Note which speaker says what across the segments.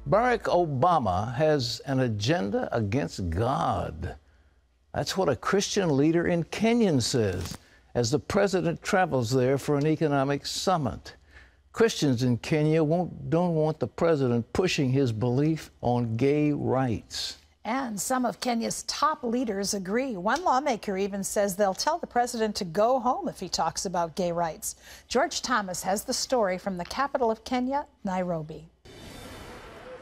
Speaker 1: Barack Obama has an agenda against God. That's what a Christian leader in Kenyan says as the president travels there for an economic summit. Christians in Kenya don't want the president pushing his belief on gay rights.
Speaker 2: And some of Kenya's top leaders agree. One lawmaker even says they'll tell the president to go home if he talks about gay rights. George Thomas has the story from the capital of Kenya, Nairobi.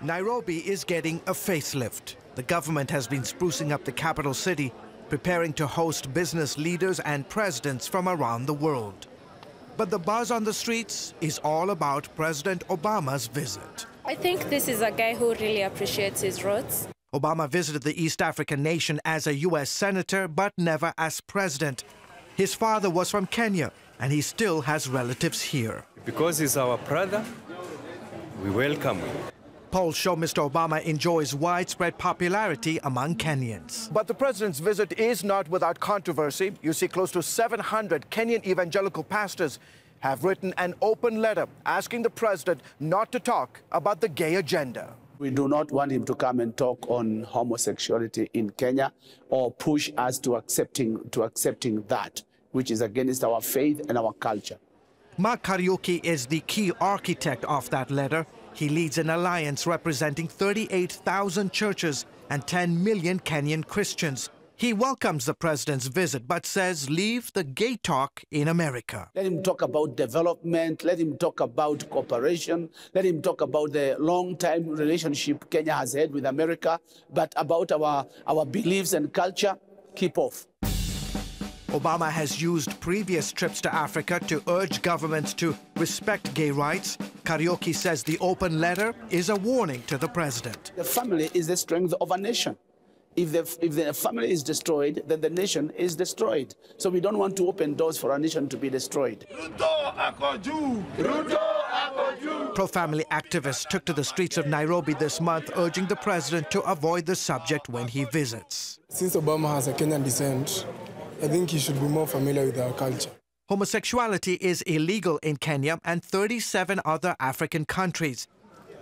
Speaker 3: Nairobi is getting a facelift. The government has been sprucing up the capital city, preparing to host business leaders and presidents from around the world. But the buzz on the streets is all about President Obama's visit.
Speaker 4: I think this is a guy who really appreciates his roots.
Speaker 3: Obama visited the East African nation as a U.S. senator, but never as president. His father was from Kenya, and he still has relatives here.
Speaker 5: Because he's our brother, we welcome him.
Speaker 3: Polls show Mr. Obama enjoys widespread popularity among Kenyans.
Speaker 6: But the president's visit is not without controversy. You see, close to 700 Kenyan evangelical pastors have written an open letter asking the president not to talk about the gay agenda.
Speaker 7: We do not want him to come and talk on homosexuality in Kenya or push us to accepting that, which is against our faith and our culture.
Speaker 3: Mark Kariuki is the key architect of that letter. He leads an alliance representing 38,000 churches and 10 million Kenyan Christians. He welcomes the president's visit, but says leave the gay talk in America.
Speaker 7: Let him talk about development, let him talk about cooperation, let him talk about the long-time relationship Kenya has had with America, but about our beliefs and culture, keep off.
Speaker 3: Obama has used previous trips to Africa to urge governments to respect gay rights. Kariuki says the open letter is a warning to the president.
Speaker 7: The family is the strength of a nation. If the family is destroyed, then the nation is destroyed. So we don't want to open doors for our nation to be destroyed.
Speaker 3: Pro-family activists took to the streets of Nairobi this month, urging the president to avoid the subject when he visits.
Speaker 8: Since Obama has a Kenyan descent, I think he should be more familiar with our culture.
Speaker 3: Homosexuality is illegal in Kenya and 37 other African countries.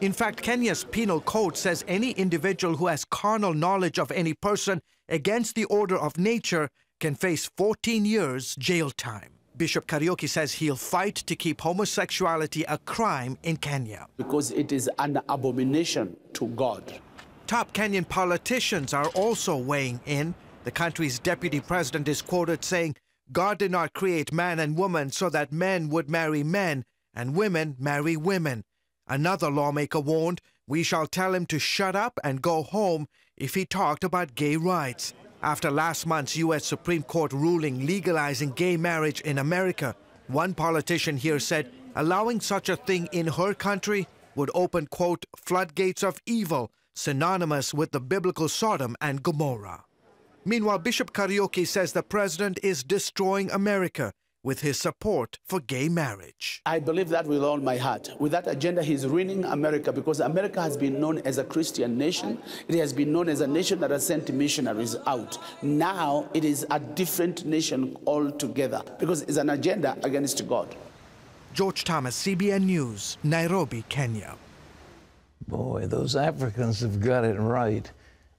Speaker 3: In fact, Kenya's penal code says any individual who has carnal knowledge of any person against the order of nature can face 14 years jail time. Bishop Kariuki says he'll fight to keep homosexuality a crime in Kenya.
Speaker 7: Because it is an abomination to God.
Speaker 3: Top Kenyan politicians are also weighing in. The country's deputy president is quoted saying, "God did not create man and woman so that men would marry men and women marry women." Another lawmaker warned, "We shall tell him to shut up and go home if he talked about gay rights." After last month's U.S. Supreme Court ruling legalizing gay marriage in America, one politician here said allowing such a thing in her country would open, quote, floodgates of evil, synonymous with the biblical Sodom and Gomorrah. Meanwhile, Bishop Kariuki says the president is destroying America with his support for gay marriage.
Speaker 7: I believe that with all my heart. With that agenda, he's ruining America because America has been known as a Christian nation. It has been known as a nation that has sent missionaries out. Now it is a different nation altogether because it's an agenda against God.
Speaker 3: George Thomas, CBN News, Nairobi, Kenya.
Speaker 1: Boy, those Africans have got it right.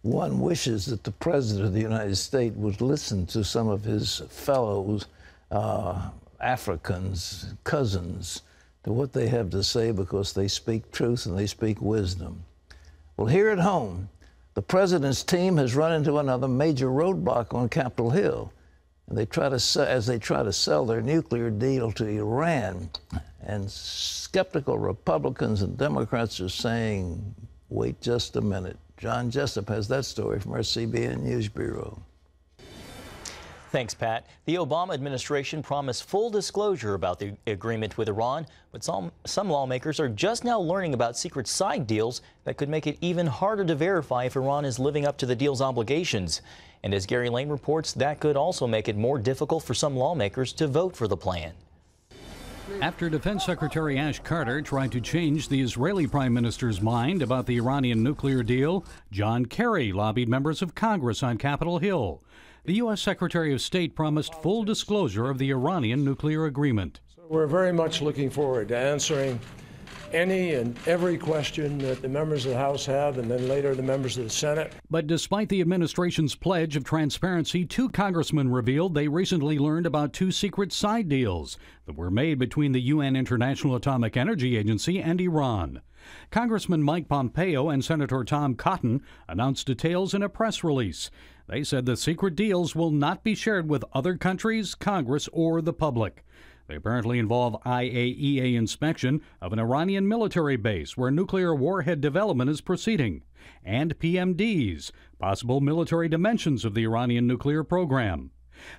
Speaker 1: One wishes that the President of the United States would listen to some of his fellows, Africans, cousins, to what they have to say because they speak truth and they speak wisdom. Well, here at home, the President's team has run into another major roadblock on Capitol Hill. And they try to sell their nuclear deal to Iran. And skeptical Republicans and Democrats are saying, wait just a minute. John Jessup has that story from our CBN News Bureau.
Speaker 9: Thanks, Pat. The Obama administration promised full disclosure about the agreement with Iran, but some lawmakers are just now learning about secret side deals that could make it even harder to verify if Iran is living up to the deal's obligations. And as Gary Lane reports, that could also make it more difficult for some lawmakers to vote for the plan.
Speaker 10: After Defense Secretary Ash Carter tried to change the Israeli Prime Minister's mind about the Iranian nuclear deal, John Kerry lobbied members of Congress on Capitol Hill. The U.S. Secretary of State promised full disclosure of the Iranian nuclear agreement.
Speaker 8: We're very much looking forward to answering
Speaker 11: any and every question that the members of the House have, and then later the members of the Senate.
Speaker 10: But despite the administration's pledge of transparency, 2 congressmen revealed they recently learned about 2 secret side deals that were made between the UN International Atomic Energy Agency and Iran. Congressman Mike Pompeo and Senator Tom Cotton announced details in a press release. They said the secret deals will not be shared with other countries, Congress, or the public. They apparently involve IAEA inspection of an Iranian military base where nuclear warhead development is proceeding, and PMDs, possible military dimensions of the Iranian nuclear program.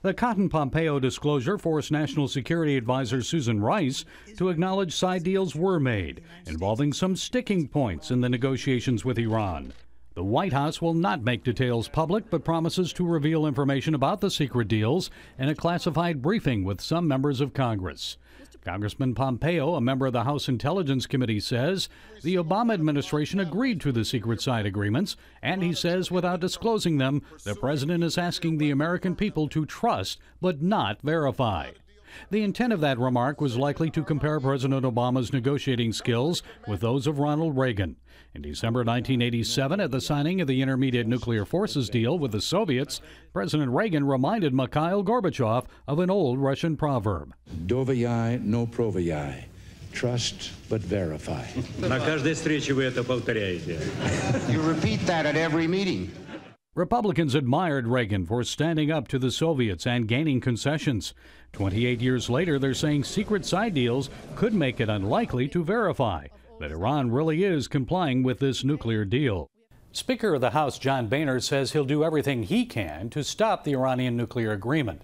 Speaker 10: The Cotton-Pompeo disclosure forced National Security Advisor Susan Rice to acknowledge side deals were made, involving some sticking points in the negotiations with Iran. The White House will not make details public, but promises to reveal information about the secret deals in a classified briefing with some members of Congress. Congressman Pompeo, a member of the House Intelligence Committee, says the Obama administration agreed to the secret side agreements, and he says without disclosing them, the president is asking the American people to trust but not verify. The intent of that remark was likely to compare President Obama's negotiating skills with those of Ronald Reagan. In December 1987, at the signing of the Intermediate Nuclear Forces deal with the Soviets, President Reagan reminded Mikhail Gorbachev of an old Russian proverb.
Speaker 12: Doverяй, но проверяй. Trust but verify.
Speaker 5: На каждой встрече вы это повторяете.
Speaker 12: You repeat that at every meeting.
Speaker 10: Republicans admired Reagan for standing up to the Soviets and gaining concessions. 28 years later, they're saying secret side deals could make it unlikely to verify that Iran really is complying with this nuclear deal. Speaker of the House John Boehner says he'll do everything he can to stop the Iranian nuclear agreement.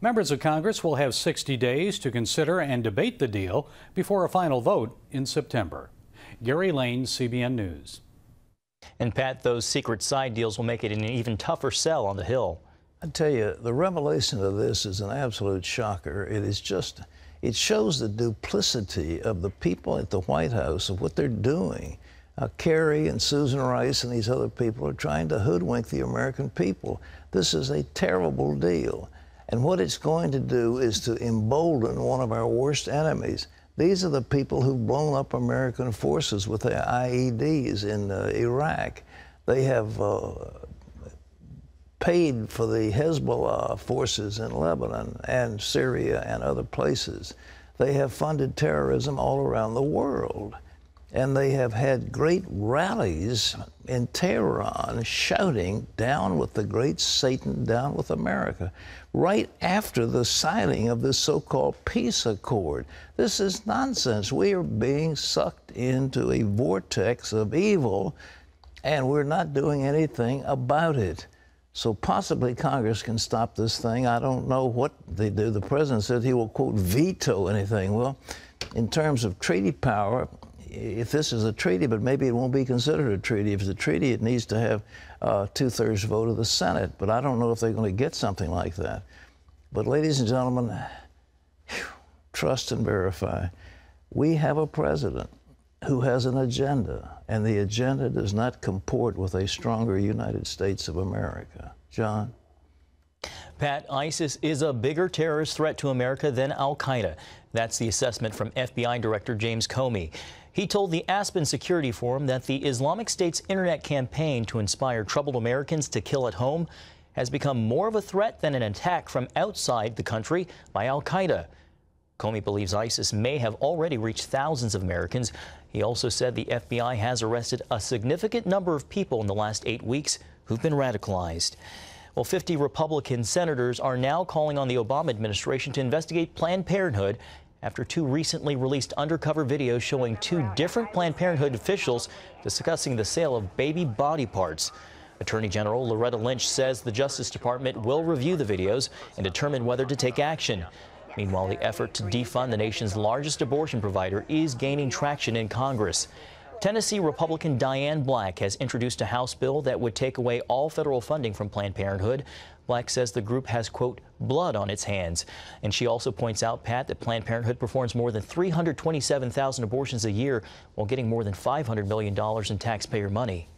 Speaker 10: Members of Congress will have 60 days to consider and debate the deal before a final vote in September. Gary Lane, CBN News.
Speaker 9: And Pat, those secret side deals will make it an even tougher sell on the Hill.
Speaker 1: I tell you, the revelation of this is an absolute shocker. It shows the duplicity of the people at the White House, of what they're doing. Kerry and Susan Rice and these other people are trying to hoodwink the American people. This is a terrible deal. And what it's going to do is to embolden one of our worst enemies. These are the people who've blown up American forces with their IEDs in Iraq. They have paid for the Hezbollah forces in Lebanon and Syria and other places. They have funded terrorism all around the world. And they have had great rallies in Tehran shouting, "Down with the great Satan, down with America," right after the signing of this so-called peace accord. This is nonsense. We are being sucked into a vortex of evil, and we're not doing anything about it. So possibly Congress can stop this thing. I don't know what they do. The president said he will, quote, veto anything. Well, in terms of treaty power, if this is a treaty, but maybe it won't be considered a treaty. If it's a treaty, it needs to have a 2/3 vote of the Senate. But I don't know if they're going to get something like that. But ladies and gentlemen, trust and verify. We have a president who has an agenda, and the agenda does not comport with a stronger United States of America. John?
Speaker 9: Pat, ISIS is a bigger terrorist threat to America than al-Qaeda. That's the assessment from FBI Director James Comey. He told the Aspen Security Forum that the Islamic State's internet campaign to inspire troubled Americans to kill at home has become more of a threat than an attack from outside the country by al-Qaeda. Comey believes ISIS may have already reached thousands of Americans. He also said the FBI has arrested a significant number of people in the last 8 weeks who've been radicalized. Well, 50 Republican senators are now calling on the Obama administration to investigate Planned Parenthood after 2 recently released undercover videos showing 2 different Planned Parenthood officials discussing the sale of baby body parts. Attorney General Loretta Lynch says the Justice Department will review the videos and determine whether to take action. Meanwhile, the effort to defund the nation's largest abortion provider is gaining traction in Congress. Tennessee Republican Diane Black has introduced a House bill that would take away all federal funding from Planned Parenthood. Black says the group has, quote, blood on its hands. And she also points out, Pat, that Planned Parenthood performs more than 327,000 abortions a year while getting more than $500 million in taxpayer money.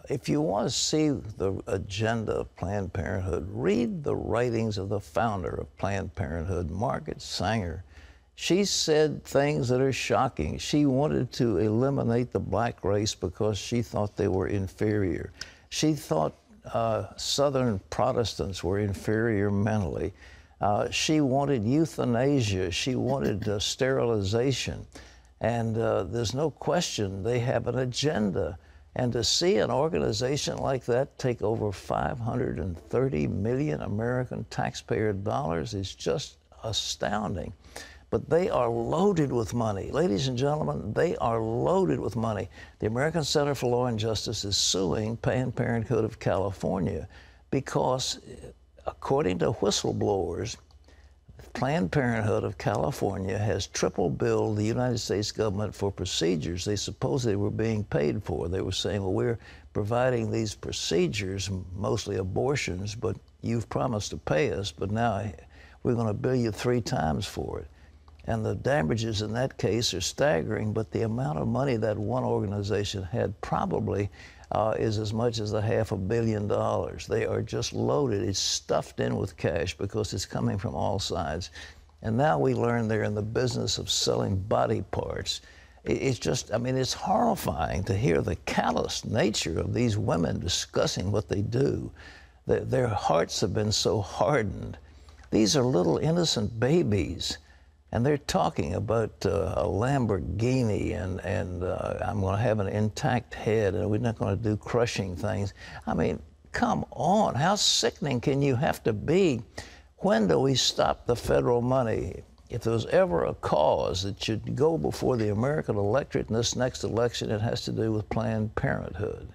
Speaker 1: If you want to see the agenda of Planned Parenthood, read the writings of the founder of Planned Parenthood, Margaret Sanger. She said things that are shocking. She wanted to eliminate the black race because she thought they were inferior. She thought Southern Protestants were inferior mentally. She wanted euthanasia. She wanted sterilization. And there's no question they have an agenda. And to see an organization like that take over 530 million American taxpayer dollars is just astounding. But they are loaded with money. Ladies and gentlemen, they are loaded with money. The American Center for Law and Justice is suing Planned Parenthood of California because, according to whistleblowers, Planned Parenthood of California has triple billed the United States government for procedures they supposedly were being paid for. They were saying, well, we're providing these procedures, mostly abortions, but you've promised to pay us, but now we're going to bill you 3 times for it. And the damages in that case are staggering, but the amount of money that one organization had probably is as much as $500 million. They are just loaded. It's stuffed in with cash because it's coming from all sides. And now we learn they're in the business of selling body parts. It's just, I mean, it's horrifying to hear the callous nature of these women discussing what they do. Their hearts have been so hardened. These are little innocent babies. And they're talking about a Lamborghini and I'm going to have an intact head and we're not going to do crushing things. I mean, come on. How sickening can you have to be? When do we stop the federal money? If there was ever a cause that should go before the American electorate in this next election, it has to do with Planned Parenthood.